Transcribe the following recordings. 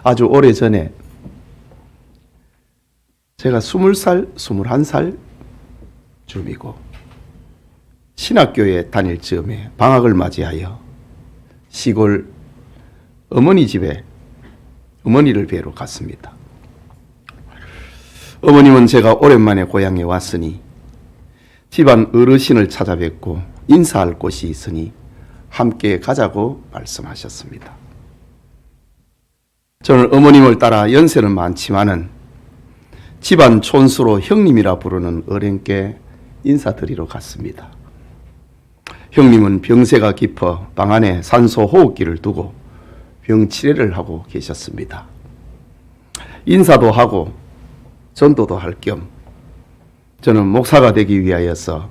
아주 오래전에 제가 20살, 21살 쯤이고 신학교에 다닐 즈음에 방학을 맞이하여 시골 어머니 집에 어머니를 뵈러 갔습니다. 어머님은 제가 오랜만에 고향에 왔으니 집안 어르신을 찾아뵙고 인사할 곳이 있으니 함께 가자고 말씀하셨습니다. 저는 어머님을 따라 연세는 많지만은 집안 촌수로 형님이라 부르는 어른께 인사드리러 갔습니다. 형님은 병세가 깊어 방 안에 산소 호흡기를 두고 병치레를 하고 계셨습니다. 인사도 하고 전도도 할 겸 저는 목사가 되기 위하여서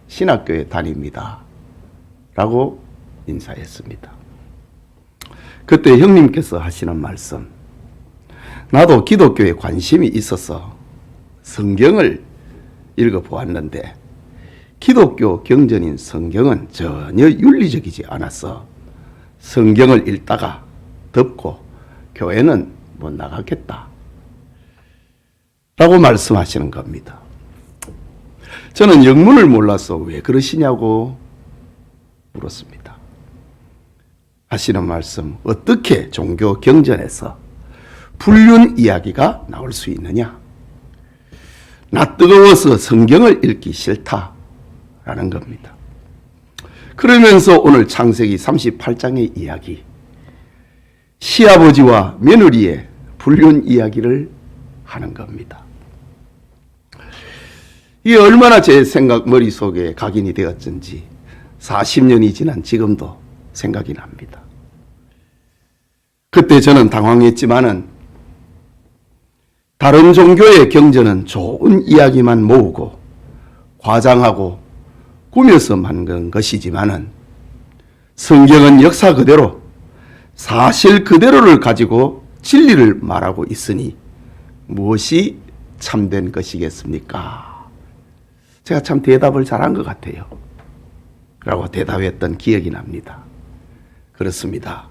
신학교에 다닙니다 라고 인사했습니다. 그때 형님께서 하시는 말씀, 나도 기독교에 관심이 있어서 성경을 읽어보았는데 기독교 경전인 성경은 전혀 윤리적이지 않아서 성경을 읽다가 덮고 교회는 못 나가겠다 라고 말씀하시는 겁니다. 저는 영문을 몰라서 왜 그러시냐고 물었습니다. 하시는 말씀, 어떻게 종교 경전에서 불륜 이야기가 나올 수 있느냐? 나 뜨거워서 성경을 읽기 싫다라는 겁니다. 그러면서 오늘 창세기 38장의 이야기, 시아버지와 며느리의 불륜 이야기를 하는 겁니다. 이게 얼마나 제 생각 머릿속에 각인이 되었는지 40년이 지난 지금도 생각이 납니다. 그때 저는 당황했지만은 다른 종교의 경전은 좋은 이야기만 모으고 과장하고 꾸며서 만든 것이지만은 성경은 역사 그대로 사실 그대로를 가지고 진리를 말하고 있으니 무엇이 참된 것이겠습니까? 제가 참 대답을 잘한 것 같아요 라고 대답했던 기억이 납니다. 그렇습니다.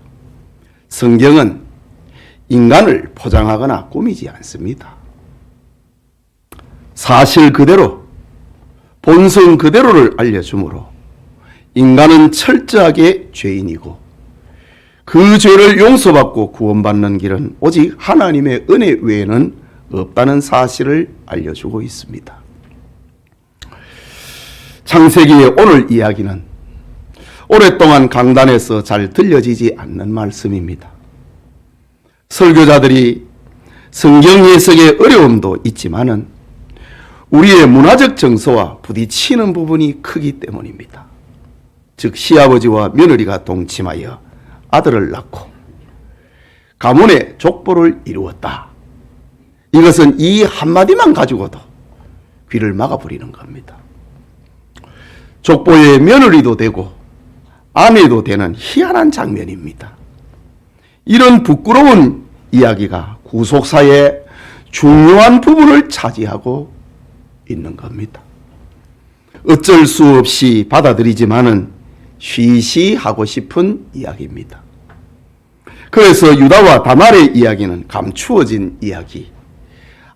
성경은 인간을 포장하거나 꾸미지 않습니다. 사실 그대로 본성 그대로를 알려주므로 인간은 철저하게 죄인이고 그 죄를 용서받고 구원받는 길은 오직 하나님의 은혜 외에는 없다는 사실을 알려주고 있습니다. 창세기의 오늘 이야기는 오랫동안 강단에서 잘 들려지지 않는 말씀입니다. 설교자들이 성경 해석의 어려움도 있지만은 우리의 문화적 정서와 부딪히는 부분이 크기 때문입니다. 즉 시아버지와 며느리가 동침하여 아들을 낳고 가문의 족보를 이루었다. 이것은 이 한마디만 가지고도 귀를 막아버리는 겁니다. 족보의 며느리도 되고 아내도 되는 희한한 장면입니다. 이런 부끄러운 이야기가 구속사의 중요한 부분을 차지하고 있는 겁니다. 어쩔 수 없이 받아들이지만은 쉬쉬하고 싶은 이야기입니다. 그래서 유다와 다말의 이야기는 감추어진 이야기,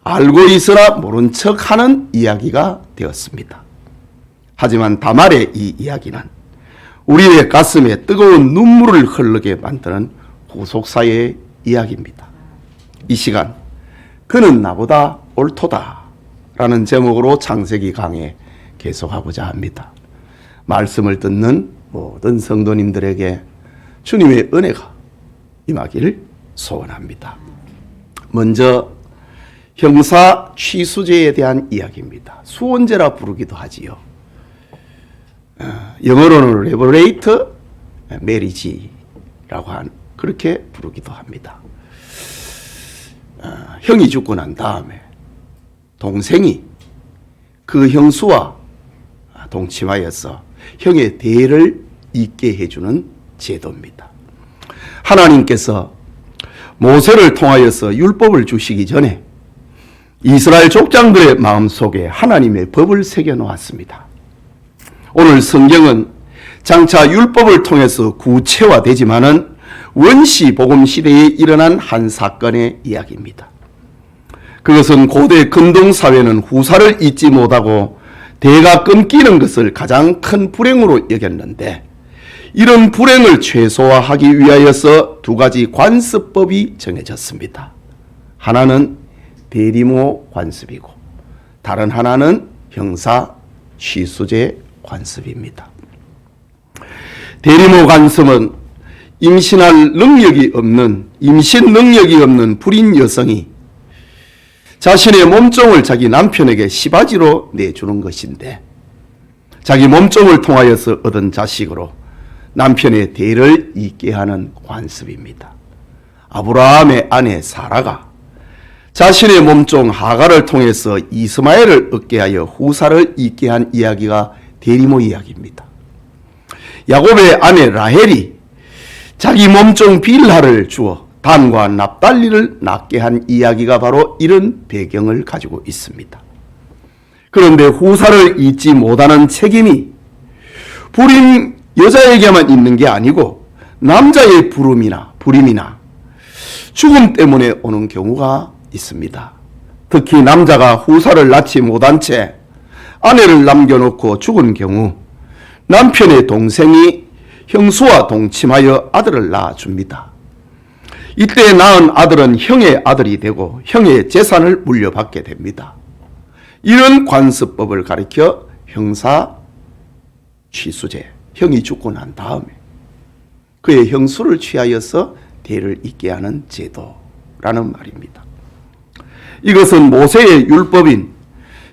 알고 있으나 모른 척하는 이야기가 되었습니다. 하지만 다말의 이 이야기는 우리의 가슴에 뜨거운 눈물을 흐르게 만드는 구속사의 이야기입니다. 이 시간 그는 나보다 옳도다 라는 제목으로 창세기 강해 계속하고자 합니다. 말씀을 듣는 모든 성도님들에게 주님의 은혜가 임하기를 소원합니다. 먼저 형사 취수죄에 대한 이야기입니다. 수원죄라 부르기도 하지요. 영어로는 레버레이트 메리지라고 그렇게 부르기도 합니다. 형이 죽고 난 다음에 동생이 그 형수와 동침하여서 형의 대를 잇게 해주는 제도입니다. 하나님께서 모세를 통하여서 율법을 주시기 전에 이스라엘 족장들의 마음속에 하나님의 법을 새겨 놓았습니다. 오늘 성경은 장차 율법을 통해서 구체화되지만은 원시 복음 시대에 일어난 한 사건의 이야기입니다. 그것은 고대 근동사회는 후사를 잊지 못하고 대가 끊기는 것을 가장 큰 불행으로 여겼는데, 이런 불행을 최소화하기 위하여서 두 가지 관습법이 정해졌습니다. 하나는 대리모 관습이고 다른 하나는 형사 취수제 관습입니다. 대리모 관습은 임신 능력이 없는 불인 여성이 자신의 몸종을 자기 남편에게 시바지로 내주는 것인데, 자기 몸종을 통하여서 얻은 자식으로 남편의 대를 잇게 하는 관습입니다. 아브라함의 아내 사라가 자신의 몸종 하갈을 통해서 이스마엘을 얻게 하여 후사를 잇게 한 이야기가 대리모 이야기입니다. 야곱의 아내 라헬이 자기 몸종 빌하를 주어 단과 납달리를 낳게 한 이야기가 바로 이런 배경을 가지고 있습니다. 그런데 후사를 잇지 못하는 책임이 불임 여자에게만 있는 게 아니고 남자의 불임이나 죽음 때문에 오는 경우가 있습니다. 특히 남자가 후사를 낳지 못한 채 아내를 남겨놓고 죽은 경우 남편의 동생이 형수와 동침하여 아들을 낳아줍니다. 이때 낳은 아들은 형의 아들이 되고 형의 재산을 물려받게 됩니다. 이런 관습법을 가리켜 형사 취수제, 형이 죽고 난 다음에 그의 형수를 취하여서 대를 잇게 하는 제도라는 말입니다. 이것은 모세의 율법인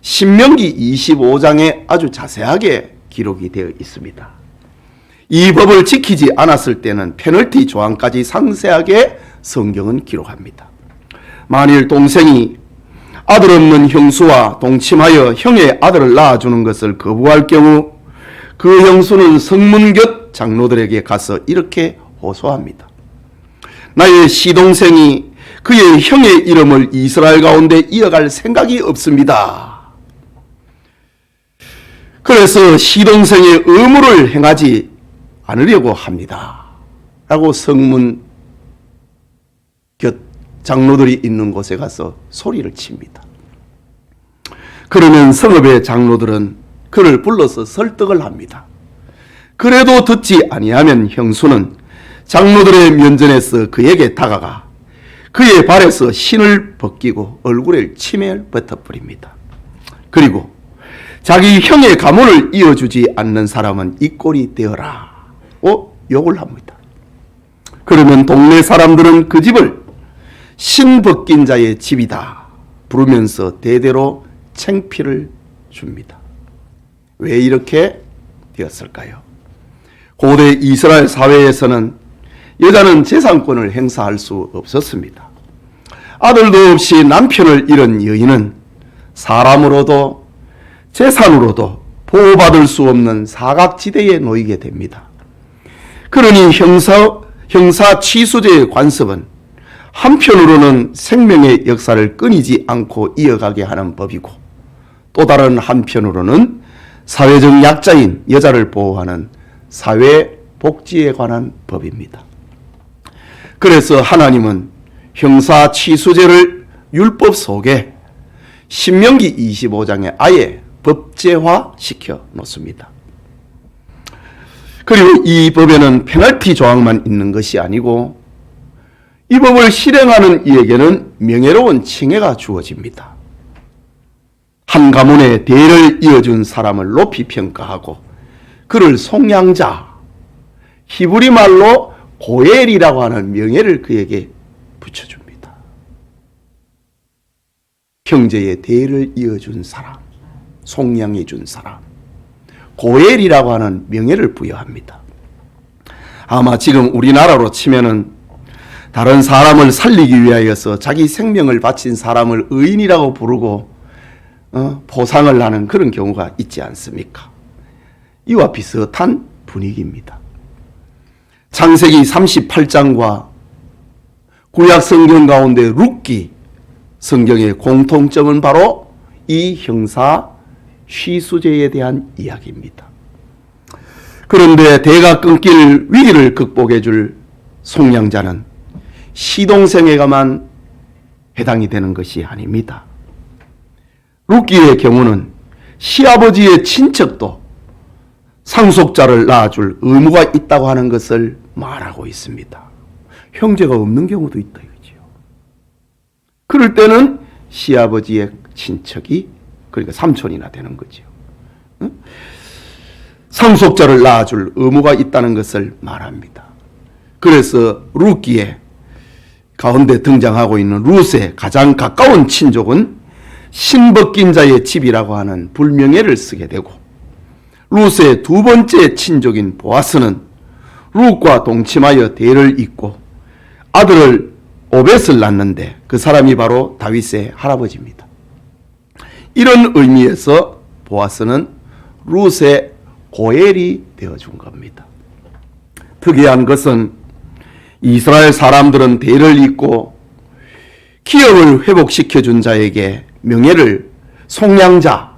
신명기 25장에 아주 자세하게 기록이 되어 있습니다. 이 법을 지키지 않았을 때는 페널티 조항까지 상세하게 성경은 기록합니다. 만일 동생이 아들 없는 형수와 동침하여 형의 아들을 낳아주는 것을 거부할 경우 그 형수는 성문곁 장로들에게 가서 이렇게 호소합니다. 나의 시동생이 그의 형의 이름을 이스라엘 가운데 이어갈 생각이 없습니다. 그래서 시동생의 의무를 행하지 않으려고 합니다. 라고 성문 곁 장로들이 있는 곳에 가서 소리를 칩니다. 그러면 성읍의 장로들은 그를 불러서 설득을 합니다. 그래도 듣지 아니하면 형수는 장로들의 면전에서 그에게 다가가 그의 발에서 신을 벗기고 얼굴에 침을 뱉어버립니다. 그리고 자기 형의 가문을 이어주지 않는 사람은 이 꼴이 되어라 욕을 합니다. 그러면 동네 사람들은 그 집을 신 벗긴 자의 집이다 부르면서 대대로 창피를 줍니다. 왜 이렇게 되었을까요? 고대 이스라엘 사회에서는 여자는 재산권을 행사할 수 없었습니다. 아들도 없이 남편을 잃은 여인은 사람으로도 재산으로도 보호받을 수 없는 사각지대에 놓이게 됩니다. 그러니 형사 취수제의 관습은 한편으로는 생명의 역사를 끊이지 않고 이어가게 하는 법이고, 또 다른 한편으로는 사회적 약자인 여자를 보호하는 사회복지에 관한 법입니다. 그래서 하나님은 형사 취수제를 율법 속에 신명기 25장에 아예 법제화 시켜 놓습니다. 그리고 이 법에는 페널티 조항만 있는 것이 아니고 이 법을 실행하는 이에게는 명예로운 칭해가 주어집니다. 한 가문의 대를 이어준 사람을 높이 평가하고 그를 속량자, 히브리 말로 고엘이라고 하는 명예를 그에게 붙여줍니다. 형제의 대를 이어준 사람, 속량해준 사람, 고엘이라고 하는 명예를 부여합니다. 아마 지금 우리나라로 치면은 다른 사람을 살리기 위하여서 자기 생명을 바친 사람을 의인이라고 부르고 보상을 하는 그런 경우가 있지 않습니까? 이와 비슷한 분위기입니다. 창세기 38장과 구약 성경 가운데 룻기 성경의 공통점은 바로 이 형사 취수제에 대한 이야기입니다. 그런데 대가 끊길 위기를 극복해 줄 속량자는 시동생에게만 해당이 되는 것이 아닙니다. 룻기의 경우는 시아버지의 친척도 상속자를 낳아줄 의무가 있다고 하는 것을 말하고 있습니다. 형제가 없는 경우도 있다 이거죠. 그럴 때는 시아버지의 친척이 그러니까 삼촌이나 되는 거죠. 상속자를 낳아줄 의무가 있다는 것을 말합니다. 그래서 룻기에 가운데 등장하고 있는 룻의 가장 가까운 친족은 신벗긴 자의 집이라고 하는 불명예를 쓰게 되고, 룻의 두 번째 친족인 보아스는 룻과 동침하여 대를 잇고 아들을 오벳을 낳는데 그 사람이 바로 다윗의 할아버지입니다. 이런 의미에서 보아스는 룻의 고엘이 되어준 겁니다. 특이한 것은 이스라엘 사람들은 대를 잇고 기업을 회복시켜준 자에게 명예를 속량자,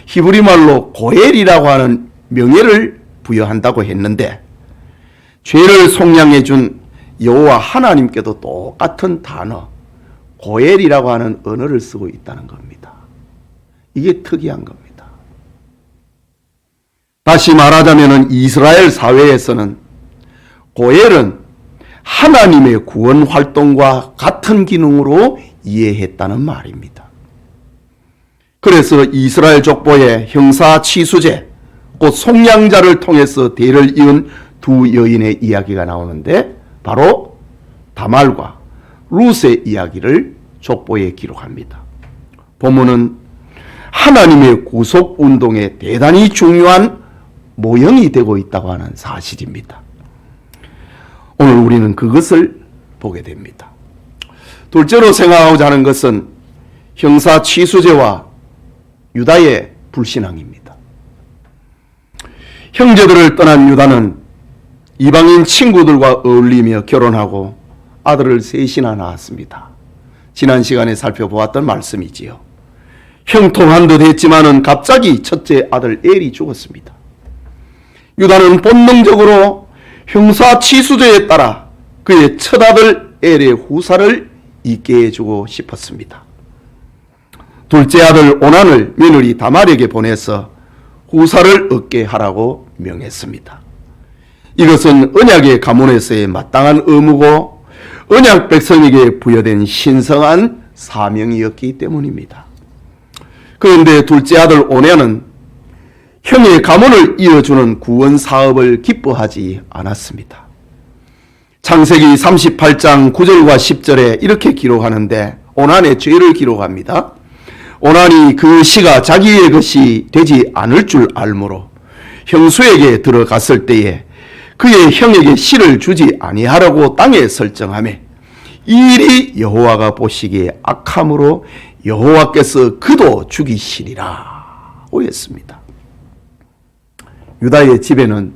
히브리 말로 고엘이라고 하는 명예를 부여한다고 했는데, 죄를 속량해준 여호와 하나님께도 똑같은 단어 고엘이라고 하는 언어를 쓰고 있다는 겁니다. 이게 특이한 겁니다. 다시 말하자면 이스라엘 사회에서는 고엘은 하나님의 구원 활동과 같은 기능으로 이해했다는 말입니다. 그래서 이스라엘 족보의 형사 취수제, 곧 속량자를 통해서 대를 이은 두 여인의 이야기가 나오는데 바로 다말과 룻의 이야기를 족보에 기록합니다. 본문은 하나님의 구속 운동에 대단히 중요한 모형이 되고 있다고 하는 사실입니다. 오늘 우리는 그것을 보게 됩니다. 둘째로 생각하고자 하는 것은 형사 취수제와 유다의 불신앙입니다. 형제들을 떠난 유다는 이방인 친구들과 어울리며 결혼하고 아들을 셋이나 낳았습니다. 지난 시간에 살펴보았던 말씀이지요. 형통한 듯 했지만은 갑자기 첫째 아들 엘이 죽었습니다. 유다는 본능적으로 형사 취수제에 따라 그의 첫아들 엘의 후사를 있게 해주고 싶었습니다. 둘째 아들 오난을 며느리 다말에게 보내서 후사를 얻게 하라고 명했습니다. 이것은 언약의 가문에서의 마땅한 의무고 언약 백성에게 부여된 신성한 사명이었기 때문입니다. 그런데 둘째 아들 오난은 형의 가문을 이어주는 구원 사업을 기뻐하지 않았습니다. 창세기 38장 9절과 10절에 이렇게 기록하는데 오난의 죄를 기록합니다. 오난이 그 씨가 자기의 것이 되지 않을 줄 알므로 형수에게 들어갔을 때에 그의 형에게 씨를 주지 아니하라고 땅에 설정하며 이 일이 여호와가 보시기에 악함으로 여호와께서 그도 죽이시리라 했습니다. 유다의 집에는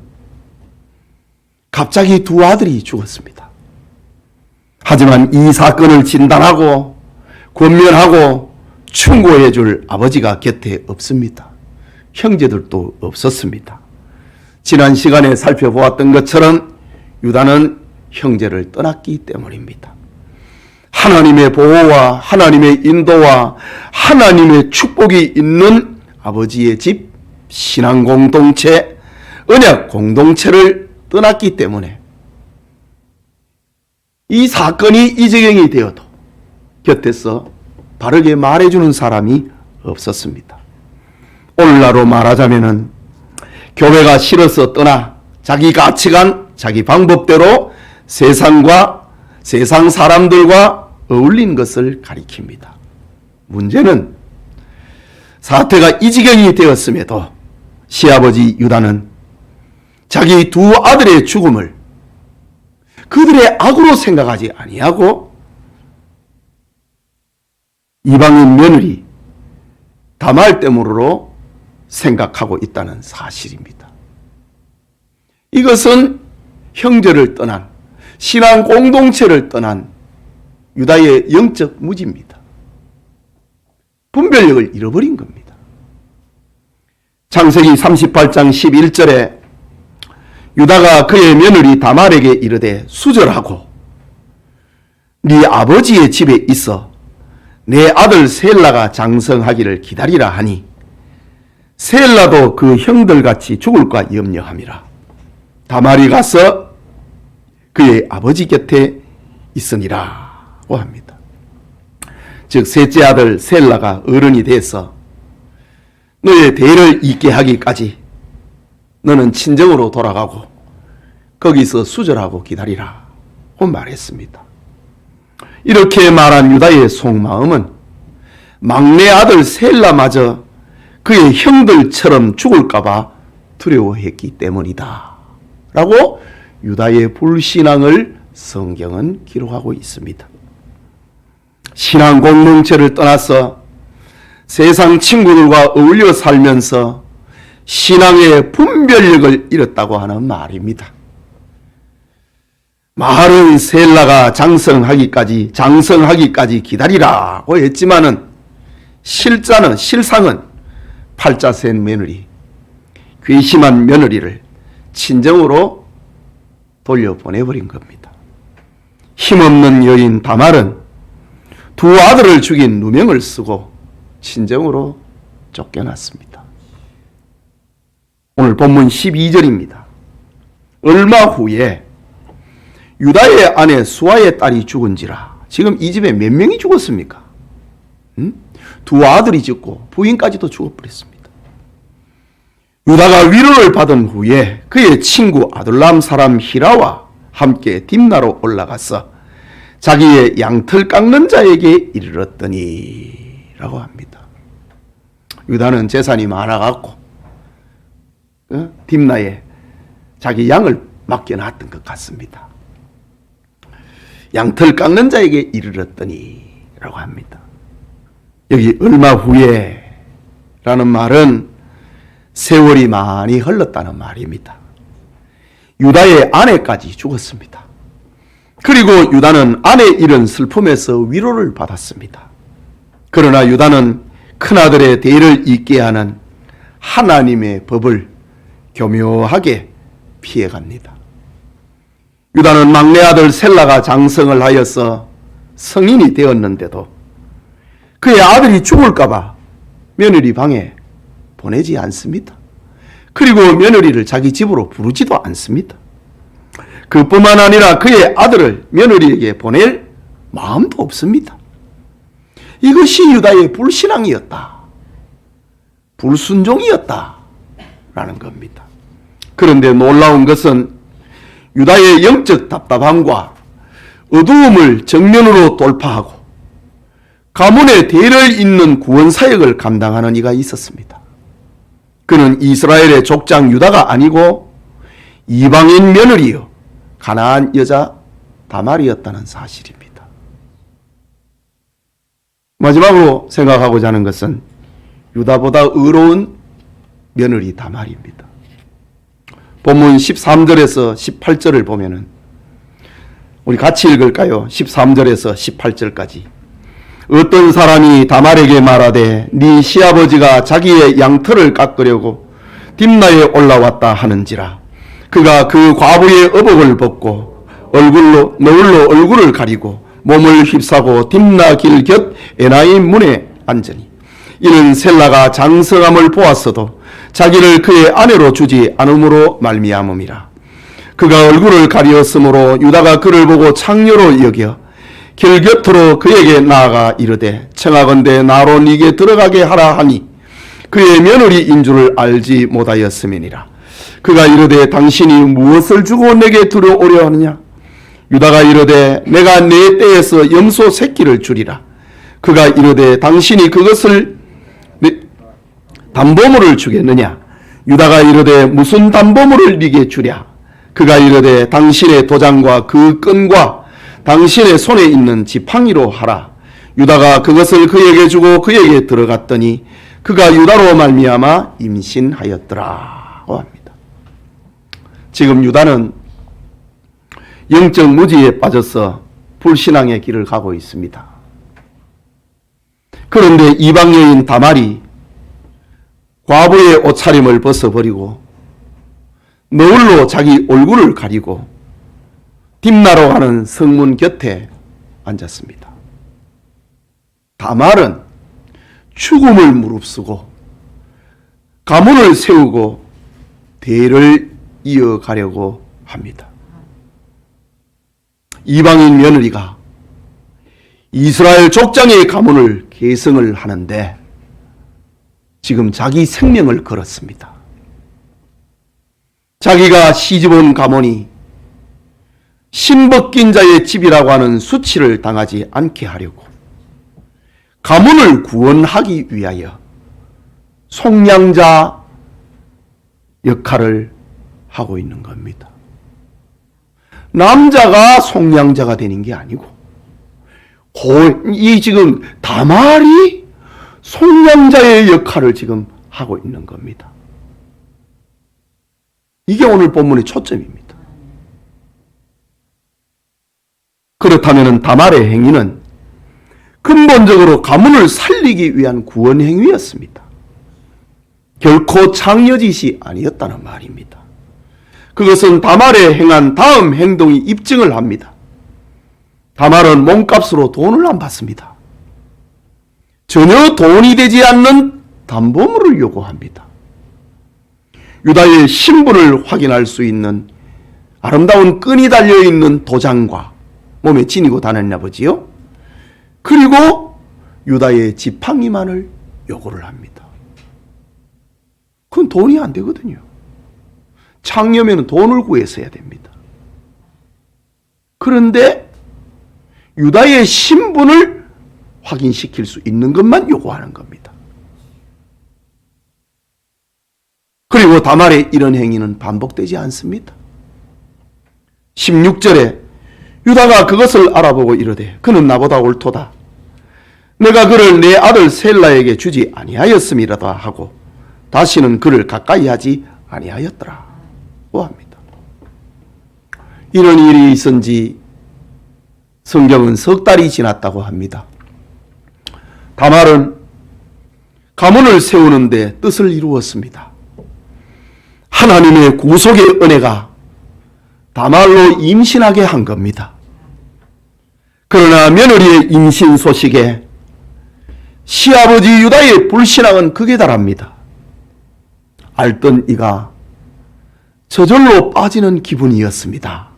갑자기 두 아들이 죽었습니다. 하지만 이 사건을 진단하고 권면하고 충고해 줄 아버지가 곁에 없습니다. 형제들도 없었습니다. 지난 시간에 살펴보았던 것처럼 유다는 형제를 떠났기 때문입니다. 하나님의 보호와 하나님의 인도와 하나님의 축복이 있는 아버지의 집, 신앙 공동체, 언약 공동체를 떠났기 때문에 이 사건이 이 지경이 되어도 곁에서 바르게 말해주는 사람이 없었습니다. 오늘날로 말하자면은 교회가 싫어서 떠나 자기 가치관, 자기 방법대로 세상과 세상 사람들과 어울린 것을 가리킵니다. 문제는 사태가 이 지경이 되었음에도 시아버지 유다는 자기 두 아들의 죽음을 그들의 악으로 생각하지 아니하고 이방인 며느리 다말 때문으로 생각하고 있다는 사실입니다. 이것은 형제를 떠난 신앙 공동체를 떠난 유다의 영적 무지입니다. 분별력을 잃어버린 겁니다. 창세기 38장 11절에 유다가 그의 며느리 다말에게 이르되 수절하고 네 아버지의 집에 있어 내 아들 셀라가 장성하기를 기다리라 하니 셀라도 그 형들같이 죽을까 염려함이라. 다말이 가서 그의 아버지 곁에 있으니라고 합니다. 즉 셋째 아들 셀라가 어른이 돼서 너의 대를 잇게 하기까지 너는 친정으로 돌아가고 거기서 수절하고 기다리라고 말했습니다. 이렇게 말한 유다의 속마음은 막내 아들 셀라마저 그의 형들처럼 죽을까봐 두려워했기 때문이다 라고 유다의 불신앙을 성경은 기록하고 있습니다. 신앙 공동체를 떠나서 세상 친구들과 어울려 살면서 신앙의 분별력을 잃었다고 하는 말입니다. 말은 셀라가 장성하기까지 기다리라고 했지만은 실상은 팔자 센 며느리, 괘씸한 며느리를 친정으로 돌려보내버린 겁니다. 힘없는 여인 다말은 두 아들을 죽인 누명을 쓰고 친정으로 쫓겨났습니다. 오늘 본문 12절입니다. 얼마 후에 유다의 아내 수아의 딸이 죽은지라. 지금 이 집에 몇 명이 죽었습니까? 두 아들이 죽고 부인까지도 죽어버렸습니다. 유다가 위로를 받은 후에 그의 친구 아둘람 사람 히라와 함께 딥나로 올라가서 자기의 양털 깎는 자에게 이르렀더니 라고 합니다. 유다는 재산이 많아갖고 딥나에 자기 양을 맡겨놨던 것 같습니다. 양털 깎는 자에게 이르렀더니 라고 합니다. 여기 얼마 후에 라는 말은 세월이 많이 흘렀다는 말입니다. 유다의 아내까지 죽었습니다. 그리고 유다는 아내 잃은 슬픔에서 위로를 받았습니다. 그러나 유다는 큰아들의 대를 잇게 하는 하나님의 법을 교묘하게 피해갑니다. 유다는 막내 아들 셀라가 장성을 하여서 성인이 되었는데도 그의 아들이 죽을까봐 며느리 방에 보내지 않습니다. 그리고 며느리를 자기 집으로 부르지도 않습니다. 그뿐만 아니라 그의 아들을 며느리에게 보낼 마음도 없습니다. 이것이 유다의 불신앙이었다. 불순종이었다. 라는 겁니다. 그런데 놀라운 것은 유다의 영적 답답함과 어두움을 정면으로 돌파하고 가문의 대를 잇는 구원 사역을 감당하는 이가 있었습니다. 그는 이스라엘의 족장 유다가 아니고 이방인 며느리요 가나안 여자 다말이었다는 사실입니다. 마지막으로 생각하고자 하는 것은 유다보다 의로운 며느리 다말입니다. 본문 13절에서 18절을 보면은 우리 같이 읽을까요? 13절에서 18절까지. 어떤 사람이 다말에게 말하되 네 시아버지가 자기의 양털을 깎으려고 딥나에 올라왔다 하는지라. 그가 그 과부의 의복을 벗고 너울로 얼굴을 가리고 몸을 휩싸고 딥나 길 곁 에나임 문에 앉으니 이는 셀라가 장성함을 보았어도 자기를 그의 아내로 주지 않음으로 말미암음이라. 그가 얼굴을 가리었으므로 유다가 그를 보고 창녀로 여겨 길 곁으로 그에게 나아가 이르되 청하건대 나로 네게 들어가게 하라 하니 그의 며느리인 줄을 알지 못하였음이니라. 그가 이르되 당신이 무엇을 주고 내게 들어오려 하느냐. 유다가 이르되 내가 내 떼에서 염소 새끼를 주리라. 그가 이르되 당신이 그것을 담보물을 주겠느냐. 유다가 이르되 무슨 담보물을 네게 주랴. 그가 이르되 당신의 도장과 그 끈과 당신의 손에 있는 지팡이로 하라. 유다가 그것을 그에게 주고 그에게 들어갔더니 그가 유다로 말미암아 임신하였더라고 합니다. 지금 유다는 영적 무지에 빠져서 불신앙의 길을 가고 있습니다. 그런데 이방 여인 다말이 과부의 옷차림을 벗어버리고 너울로 자기 얼굴을 가리고 딥나로 가는 성문 곁에 앉았습니다. 다말은 죽음을 무릅쓰고 가문을 세우고 대를 이어가려고 합니다. 이방인 며느리가 이스라엘 족장의 가문을 계승을 하는데 지금 자기 생명을 걸었습니다. 자기가 시집온 가문이 신벗긴 자의 집이라고 하는 수치를 당하지 않게 하려고 가문을 구원하기 위하여 속량자 역할을 하고 있는 겁니다. 남자가 속량자가 되는 게 아니고 이 지금 다말이 속량자의 역할을 지금 하고 있는 겁니다. 이게 오늘 본문의 초점입니다. 그렇다면 다말의 행위는 근본적으로 가문을 살리기 위한 구원 행위였습니다. 결코 창녀짓이 아니었다는 말입니다. 그것은 다말의 행한 다음 행동이 입증을 합니다. 다말은 몸값으로 돈을 안 받습니다. 전혀 돈이 되지 않는 담보물을 요구합니다. 유다의 신분을 확인할 수 있는 아름다운 끈이 달려있는 도장과 몸에 지니고 다녔나 보지요. 그리고 유다의 지팡이만을 요구를 합니다. 그건 돈이 안 되거든요. 창녀면 돈을 구해서 해야 됩니다. 그런데 유다의 신분을 확인시킬 수 있는 것만 요구하는 겁니다. 그리고 다말의 이런 행위는 반복되지 않습니다. 16절에 유다가 그것을 알아보고 이르되 그는 나보다 옳도다. 내가 그를 내 아들 셀라에게 주지 아니하였음이라다 하고 다시는 그를 가까이 하지 아니하였더라 고 합니다. 이런 일이 있은 지 성경은 석 달이 지났다고 합니다. 다말은 가문을 세우는데 뜻을 이루었습니다. 하나님의 구속의 은혜가 다말로 임신하게 한 겁니다. 그러나 며느리의 임신 소식에 시아버지 유다의 불신앙은 극에 달합니다. 알던 이가 저절로 빠지는 기분이었습니다.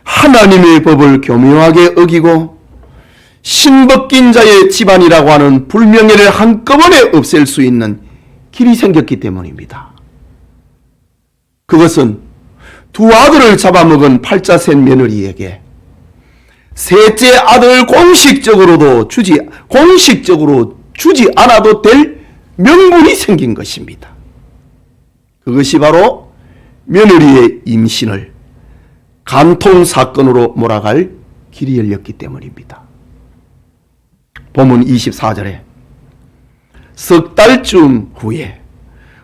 하나님의 법을 교묘하게 어기고 신벗긴 자의 집안이라고 하는 불명예를 한꺼번에 없앨 수 있는 길이 생겼기 때문입니다. 그것은 두 아들을 잡아먹은 팔자센 며느리에게 셋째 아들 공식적으로 주지 않아도 될 명분이 생긴 것입니다. 그것이 바로 며느리의 임신을 간통 사건으로 몰아갈 길이 열렸기 때문입니다. 본문 24절에 석 달쯤 후에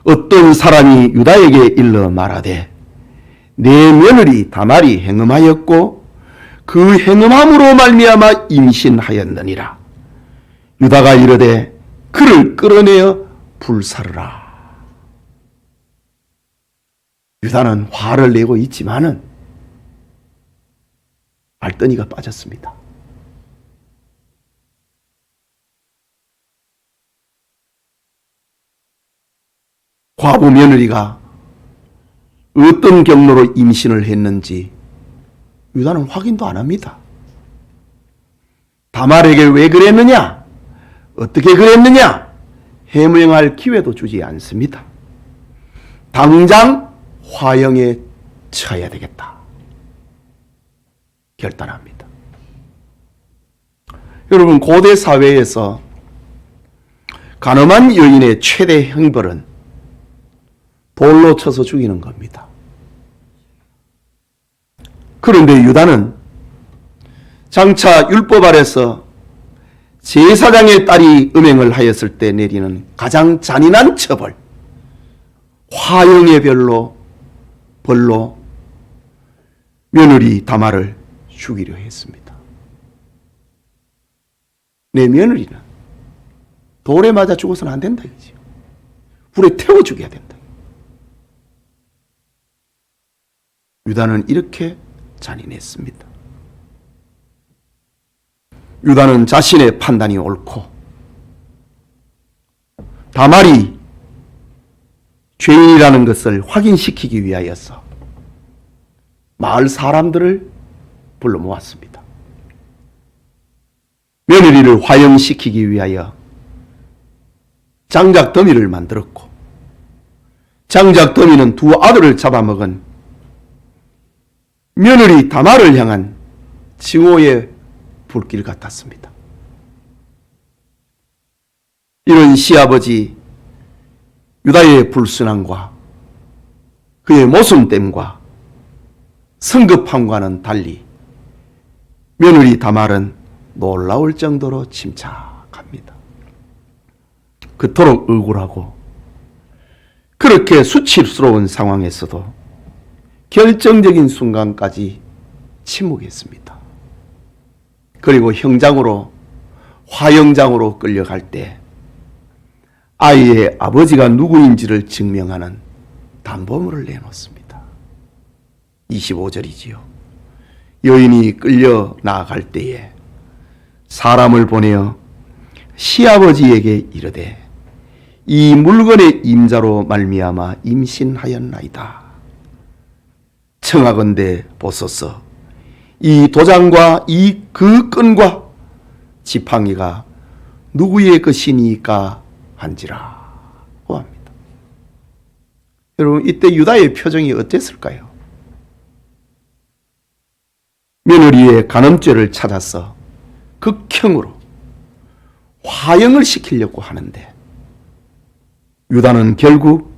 어떤 사람이 유다에게 일러 말하되 내 며느리 다말이 행음하였고 그 행음함으로 말미암아 임신하였느니라. 유다가 이르되 그를 끌어내어 불사르라. 유다는 화를 내고 있지만은 알더니가 빠졌습니다. 과부 며느리가 어떤 경로로 임신을 했는지 유다는 확인도 안 합니다. 다말에게 왜 그랬느냐? 어떻게 그랬느냐? 해명할 기회도 주지 않습니다. 당장 화형에 처해야 되겠다 결단합니다. 여러분, 고대 사회에서 가늠한 여인의 최대 형벌은 돌로 쳐서 죽이는 겁니다. 그런데 유다는 장차 율법 아래서 제사장의 딸이 음행을 하였을 때 내리는 가장 잔인한 처벌, 화형의 벌로 며느리 다말을 죽이려 했습니다. 내 며느리는 돌에 맞아 죽어서는 안 된다 이거죠. 불에 태워 죽여야 된다. 유다는 이렇게 잔인했습니다. 유다는 자신의 판단이 옳고 다말이 죄인이라는 것을 확인시키기 위하여서 마을 사람들을 불러 모았습니다. 며느리를 화형시키기 위하여 장작 더미를 만들었고, 장작 더미는 두 아들을 잡아먹은 며느리 다말을 향한 증오의 불길 같았습니다. 이런 시아버지 유다의 불순함과 그의 모순됨과 성급함과는 달리 며느리 다말은 놀라울 정도로 침착합니다. 그토록 억울하고 그렇게 수치스러운 상황에서도 결정적인 순간까지 침묵했습니다. 그리고 화형장으로 끌려갈 때 아이의 아버지가 누구인지를 증명하는 담보물을 내놓습니다. 25절이지요. 여인이 끌려 나아갈 때에 사람을 보내어 시아버지에게 이르되 이 물건의 임자로 말미암아 임신하였나이다. 청하건대 보소서 이 도장과 그 끈과 지팡이가 누구의 것이니까 한지라고 합니다. 여러분, 이때 유다의 표정이 어땠을까요? 며느리의 간음죄를 찾아서 극형으로 화형을 시키려고 하는데 유다는 결국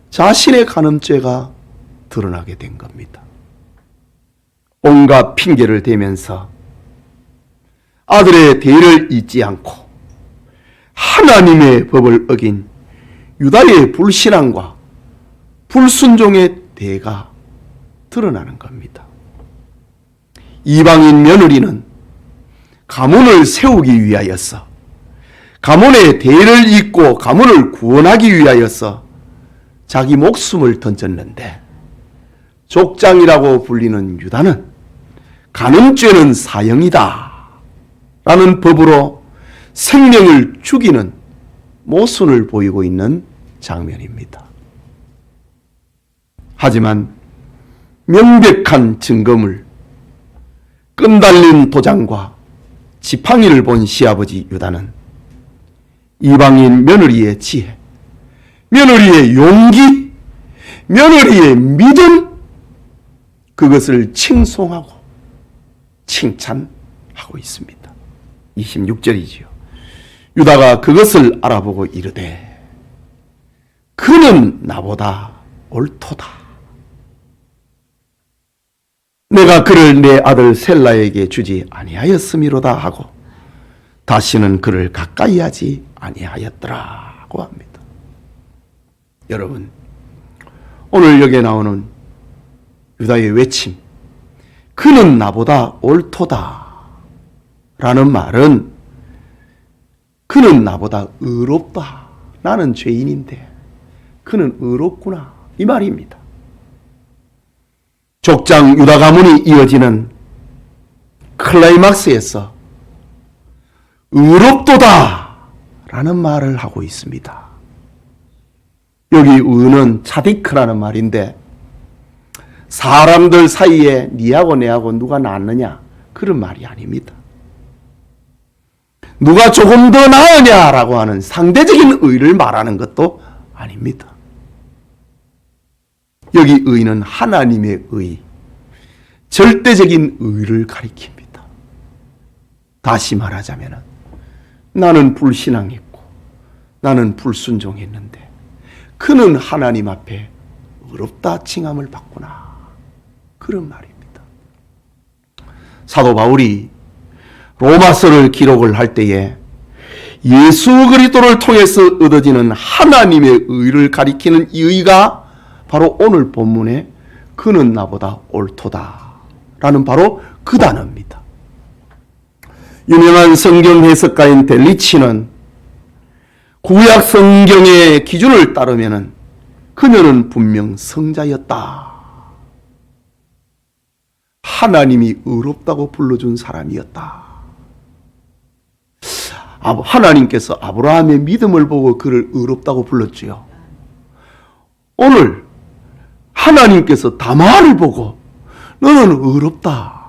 자신의 간음죄가 드러나게 된 겁니다. 온갖 핑계를 대면서 아들의 대의를 잊지 않고 하나님의 법을 어긴 유다의 불신앙과 불순종의 대가 드러나는 겁니다. 이방인 며느리는 가문을 세우기 위하여서, 가문의 대의를 잇고 가문을 구원하기 위하여서 자기 목숨을 던졌는데, 족장이라고 불리는 유다는 간음죄는 사형이다 라는 법으로 생명을 죽이는 모순을 보이고 있는 장면입니다. 하지만 명백한 증거물, 끈달린 도장과 지팡이를 본 시아버지 유다는 이방인 며느리의 지혜, 며느리의 용기, 며느리의 믿음, 그것을 칭송하고 칭찬하고 있습니다. 26절이지요. 유다가 그것을 알아보고 이르되 그는 나보다 옳도다. 내가 그를 내 아들 셀라에게 주지 아니하였음이로다 하고 다시는 그를 가까이 하지 아니하였더라고 합니다. 여러분, 오늘 여기에 나오는 유다의 외침, 그는 나보다 옳도다 라는 말은 그는 나보다 의롭다. 나는 죄인인데 그는 의롭구나, 이 말입니다. 족장 유다 가문이 이어지는 클라이막스에서 의롭도다 라는 말을 하고 있습니다. 여기 의는 차디크라는 말인데 사람들 사이에 니하고 내하고 누가 낫느냐, 그런 말이 아닙니다. 누가 조금 더 나으냐라고 하는 상대적인 의를 말하는 것도 아닙니다. 여기 의는 하나님의 의, 절대적인 의를 가리킵니다. 다시 말하자면 나는 불신앙했고 나는 불순종했는데 그는 하나님 앞에 의롭다 칭함을 받구나, 그런 말입니다. 사도 바울이 로마서를 기록을 할 때에 예수 그리스도를 통해서 얻어지는 하나님의 의를 가리키는 이 의가 바로 오늘 본문에 그는 나보다 옳도다 라는 바로 그 단어입니다. 유명한 성경 해석가인 델리치는 구약 성경의 기준을 따르면 그녀는 분명 성자였다 하나님이 의롭다고 불러준 사람이었다. 하나님께서 아브라함의 믿음을 보고 그를 의롭다고 불렀지요. 오늘 하나님께서 다말을 보고 너는 의롭다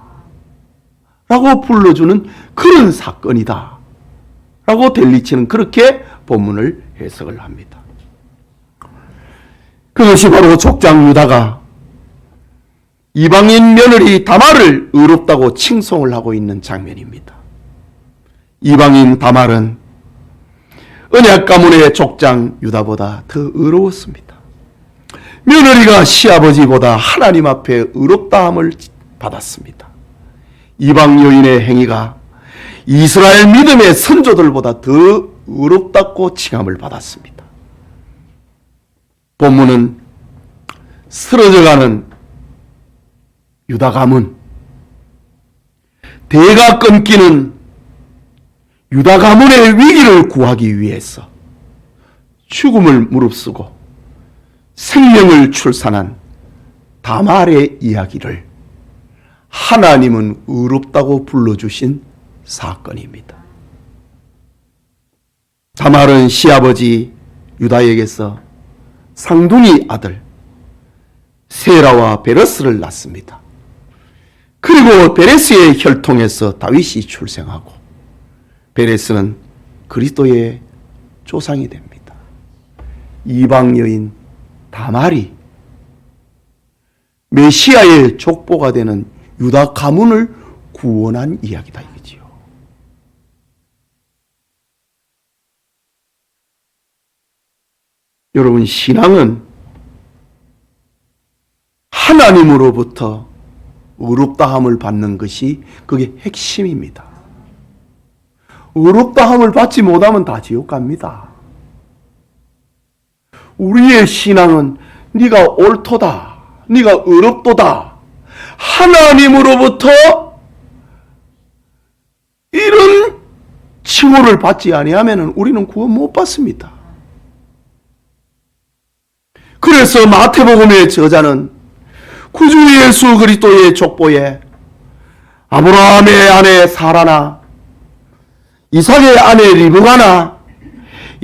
라고 불러주는 그런 사건이다 라고 델리치는 그렇게 본문을 해석을 합니다. 그것이 바로 족장 유다가 이방인 며느리 다말을 의롭다고 칭송을 하고 있는 장면입니다. 이방인 다말은 언약 가문의 족장 유다보다 더 의로웠습니다. 며느리가 시아버지보다 하나님 앞에 의롭다함을 받았습니다. 이방 여인의 행위가 이스라엘 믿음의 선조들보다 더 의롭다고 칭함을 받았습니다. 본문은 쓰러져가는 유다 가문, 대가 끊기는 유다 가문의 위기를 구하기 위해서 죽음을 무릅쓰고 생명을 출산한 다말의 이야기를 하나님은 의롭다고 불러주신 사건입니다. 다말은 시아버지 유다에게서 상둥이 아들 세라와 베레스를 낳습니다. 그리고 베레스의 혈통에서 다윗이 출생하고 베레스는 그리스도의 조상이 됩니다. 이방 여인 다말이 메시아의 족보가 되는 유다 가문을 구원한 이야기다 이거지요. 여러분, 신앙은 하나님으로부터 의롭다함을 받는 것이 그게 핵심입니다. 의롭다함을 받지 못하면 다 지옥 갑니다. 우리의 신앙은 네가 옳도다, 네가 의롭도다, 하나님으로부터 이런 칭호를 받지 아니하면 우리는 구원 못 받습니다. 그래서 마태복음의 저자는 구주 예수 그리스도의 족보에 아브라함의 아내 사라나, 이삭의 아내 리브가나,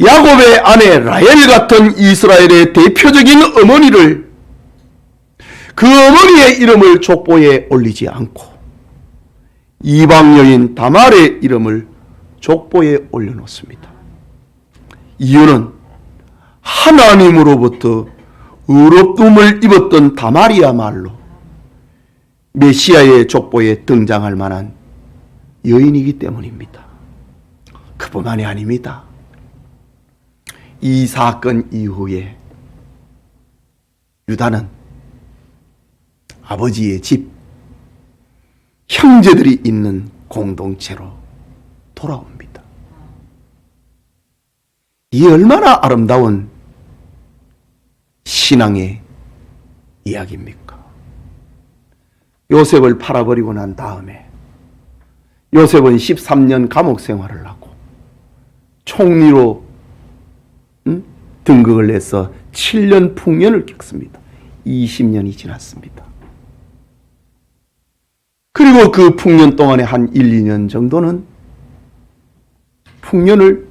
야곱의 아내 라헬 같은 이스라엘의 대표적인 어머니를, 그 어머니의 이름을 족보에 올리지 않고 이방 여인 다말의 이름을 족보에 올려놓습니다. 이유는 하나님으로부터 의롭음을 입었던 다말이야말로 메시아의 족보에 등장할 만한 여인이기 때문입니다. 그뿐만이 아닙니다. 이 사건 이후에 유다는 아버지의 집, 형제들이 있는 공동체로 돌아옵니다. 이 얼마나 아름다운 신앙의 이야기입니까? 요셉을 팔아버리고 난 다음에 요셉은 13년 감옥 생활을 하고 총리로 등극을 해서 7년 풍년을 겪습니다. 20년이 지났습니다. 그리고 그 풍년 동안에 한 1, 2년 정도는 풍년을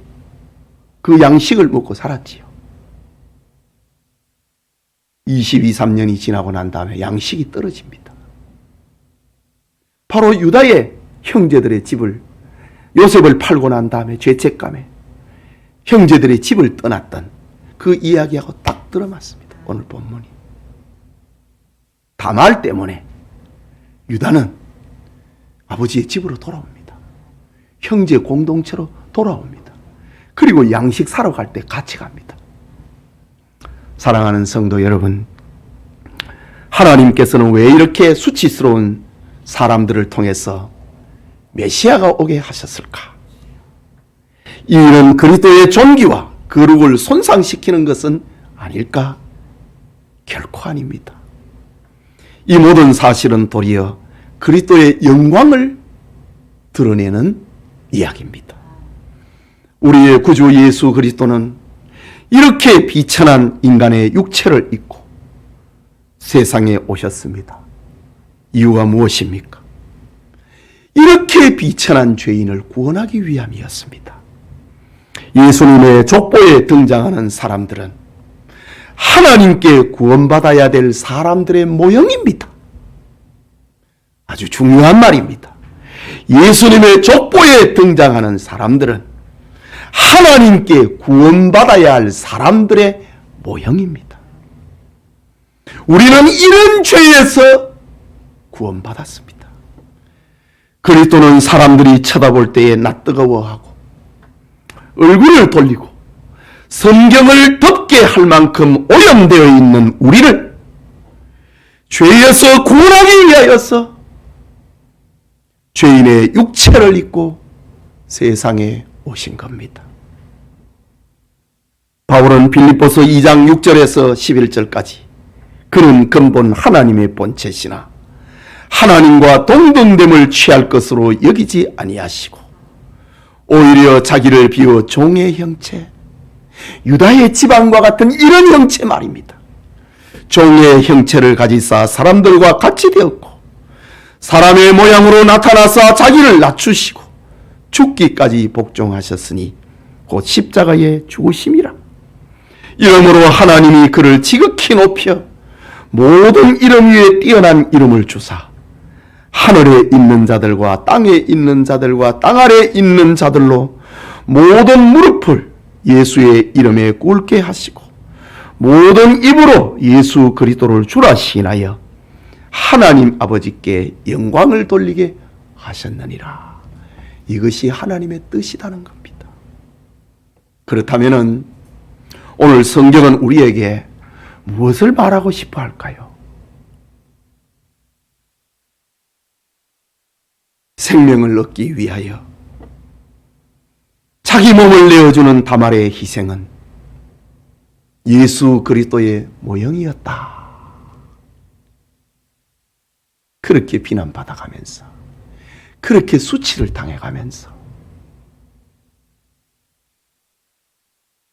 그 양식을 먹고 살았지요. 22, 3년이 지나고 난 다음에 양식이 떨어집니다. 바로 유다의 형제들의 집을, 요셉을 팔고 난 다음에 죄책감에 형제들의 집을 떠났던 그 이야기하고 딱 들어맞습니다. 오늘 본문이. 다말 때문에 유다는 아버지의 집으로 돌아옵니다. 형제 공동체로 돌아옵니다. 그리고 양식 사러 갈 때 같이 갑니다. 사랑하는 성도 여러분, 하나님께서는 왜 이렇게 수치스러운 사람들을 통해서 메시아가 오게 하셨을까? 이 일은 그리스도의 존귀와 거룩을 손상시키는 것은 아닐까? 결코 아닙니다. 이 모든 사실은 도리어 그리스도의 영광을 드러내는 이야기입니다. 우리의 구주 예수 그리스도는 이렇게 비천한 인간의 육체를 입고 세상에 오셨습니다. 이유가 무엇입니까? 이렇게 비천한 죄인을 구원하기 위함이었습니다. 예수님의 족보에 등장하는 사람들은 하나님께 구원받아야 될 사람들의 모형입니다. 아주 중요한 말입니다. 예수님의 족보에 등장하는 사람들은 하나님께 구원받아야 할 사람들의 모형입니다. 우리는 이런 죄에서 구원받았습니다. 그리스도는 사람들이 쳐다볼 때에 낯뜨거워하고 얼굴을 돌리고 성경을 덮게 할 만큼 오염되어 있는 우리를 죄에서 구원하기 위하여서 죄인의 육체를 입고 세상에 오신 겁니다. 바울은 빌립보서 2장 6절에서 11절까지 그는 근본 하나님의 본체시나 하나님과 동등됨을 취할 것으로 여기지 아니하시고 오히려 자기를 비워 종의 형체, 유다의 지방과 같은 이런 형체 말입니다. 종의 형체를 가지사 사람들과 같이 되었고 사람의 모양으로 나타나사 자기를 낮추시고 죽기까지 복종하셨으니 곧 십자가에 죽으심이라. 이러므로 하나님이 그를 지극히 높여 모든 이름 위에 뛰어난 이름을 주사 하늘에 있는 자들과 땅에 있는 자들과 땅 아래에 있는 자들로 모든 무릎을 예수의 이름에 꿇게 하시고 모든 입으로 예수 그리스도를 주라 시인하여 하나님 아버지께 영광을 돌리게 하셨느니라. 이것이 하나님의 뜻이라는 겁니다. 그렇다면 오늘 성경은 우리에게 무엇을 말하고 싶어 할까요? 생명을 얻기 위하여 자기 몸을 내어주는 다말의 희생은 예수 그리스도의 모형이었다. 그렇게 비난받아가면서 그렇게 수치를 당해가면서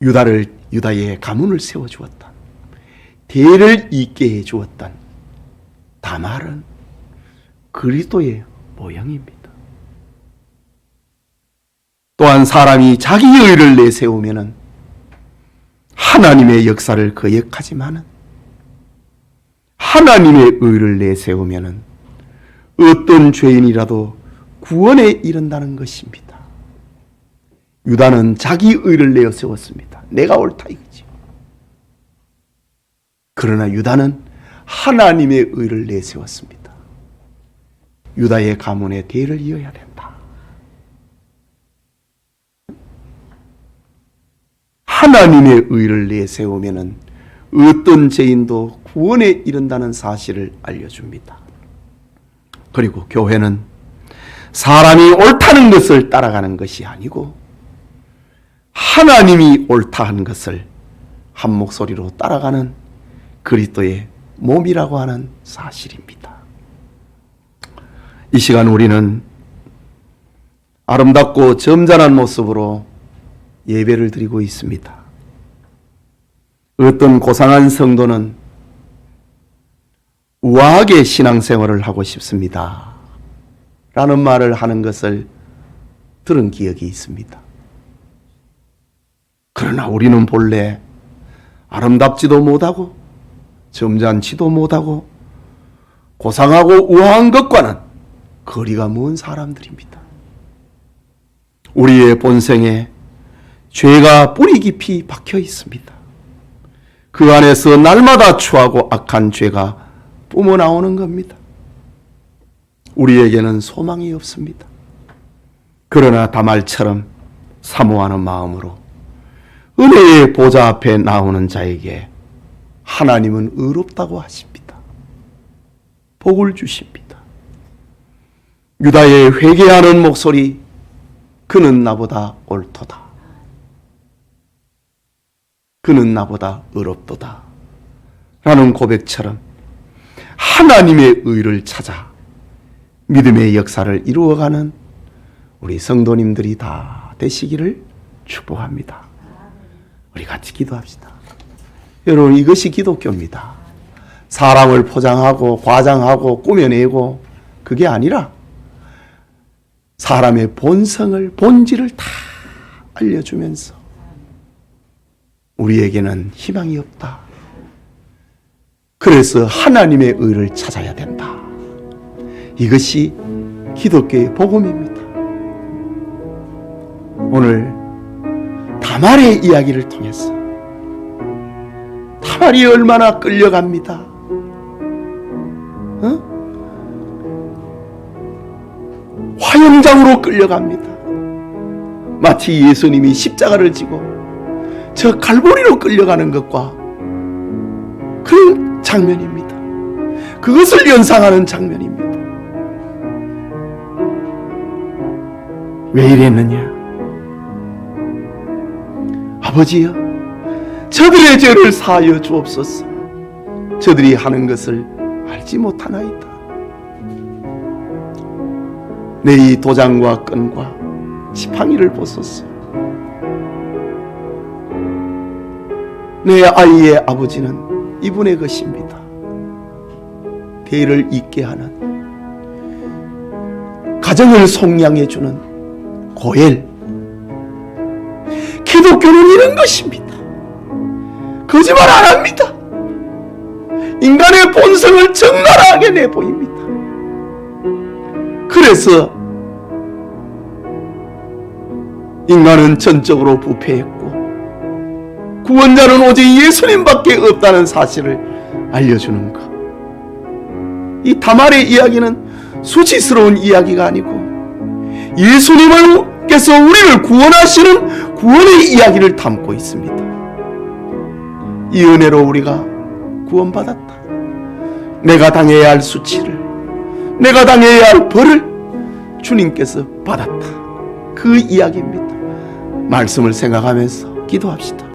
유다의 가문을 세워주었던 대를 잇게 해주었던 다말은 그리스도의 모형입니다. 또한 사람이 자기 의를 내세우면 하나님의 역사를 거역하지만은 하나님의 의를 내세우면 어떤 죄인이라도 구원에 이른다는 것입니다. 유다는 자기 의를 내세웠습니다. 내가 옳다 이거지. 그러나 유다는 하나님의 의를 내세웠습니다. 유다의 가문의 대를 이어야 된다. 하나님의 의를 내세우면 어떤 죄인도 구원에 이른다는 사실을 알려줍니다. 그리고 교회는 사람이 옳다는 것을 따라가는 것이 아니고 하나님이 옳다 하는 것을 한 목소리로 따라가는 그리스도의 몸이라고 하는 사실입니다. 이 시간 우리는 아름답고 점잖은 모습으로 예배를 드리고 있습니다. 어떤 고상한 성도는 우아하게 신앙생활을 하고 싶습니다 라는 말을 하는 것을 들은 기억이 있습니다. 그러나 우리는 본래 아름답지도 못하고 점잖지도 못하고 고상하고 우아한 것과는 거리가 먼 사람들입니다. 우리의 본성에 죄가 뿌리 깊이 박혀 있습니다. 그 안에서 날마다 추하고 악한 죄가 뿜어 나오는 겁니다. 우리에게는 소망이 없습니다. 그러나 다말처럼 사모하는 마음으로 은혜의 보좌 앞에 나오는 자에게 하나님은 의롭다고 하십니다. 복을 주십니다. 유다의 회개하는 목소리, 그는 나보다 옳도다. 그는 나보다 의롭도다. 라는 고백처럼 하나님의 의를 찾아 믿음의 역사를 이루어가는 우리 성도님들이 다 되시기를 축복합니다. 우리 같이 기도합시다. 여러분, 이것이 기독교입니다. 사람을 포장하고 과장하고 꾸며내고 그게 아니라 사람의 본성을, 본질을 다 알려주면서 우리에게는 희망이 없다. 그래서 하나님의 의를 찾아야 된다. 이것이 기독교의 복음입니다. 오늘 다말의 이야기를 통해서 다말이 얼마나 끌려갑니다. 화영장으로 끌려갑니다. 마치 예수님이 십자가를 지고 저 갈보리로 끌려가는 것과 그런 장면입니다. 그것을 연상하는 장면입니다. 왜 이랬느냐? 아버지여, 저들의 죄를 사하여 주옵소서. 저들이 하는 것을 알지 못하나이다. 내 이 도장과 끈과 지팡이를 보소서. 내 아이의 아버지는 이분의 것입니다. 대의를 잇게 하는, 가정을 속량해주는 고엘. 기독교는 이런 것입니다. 거짓말 안 합니다. 인간의 본성을 적나라하게 내보입니다. 그래서 인간은 전적으로 부패했고 구원자는 오직 예수님밖에 없다는 사실을 알려주는 것. 이 다말의 이야기는 수치스러운 이야기가 아니고 예수님께서 우리를 구원하시는 구원의 이야기를 담고 있습니다. 이 은혜로 우리가 구원받았다. 내가 당해야 할 수치를, 내가 당해야 할 벌을 주님께서 받았다. 그 이야기입니다. 말씀을 생각하면서 기도합시다.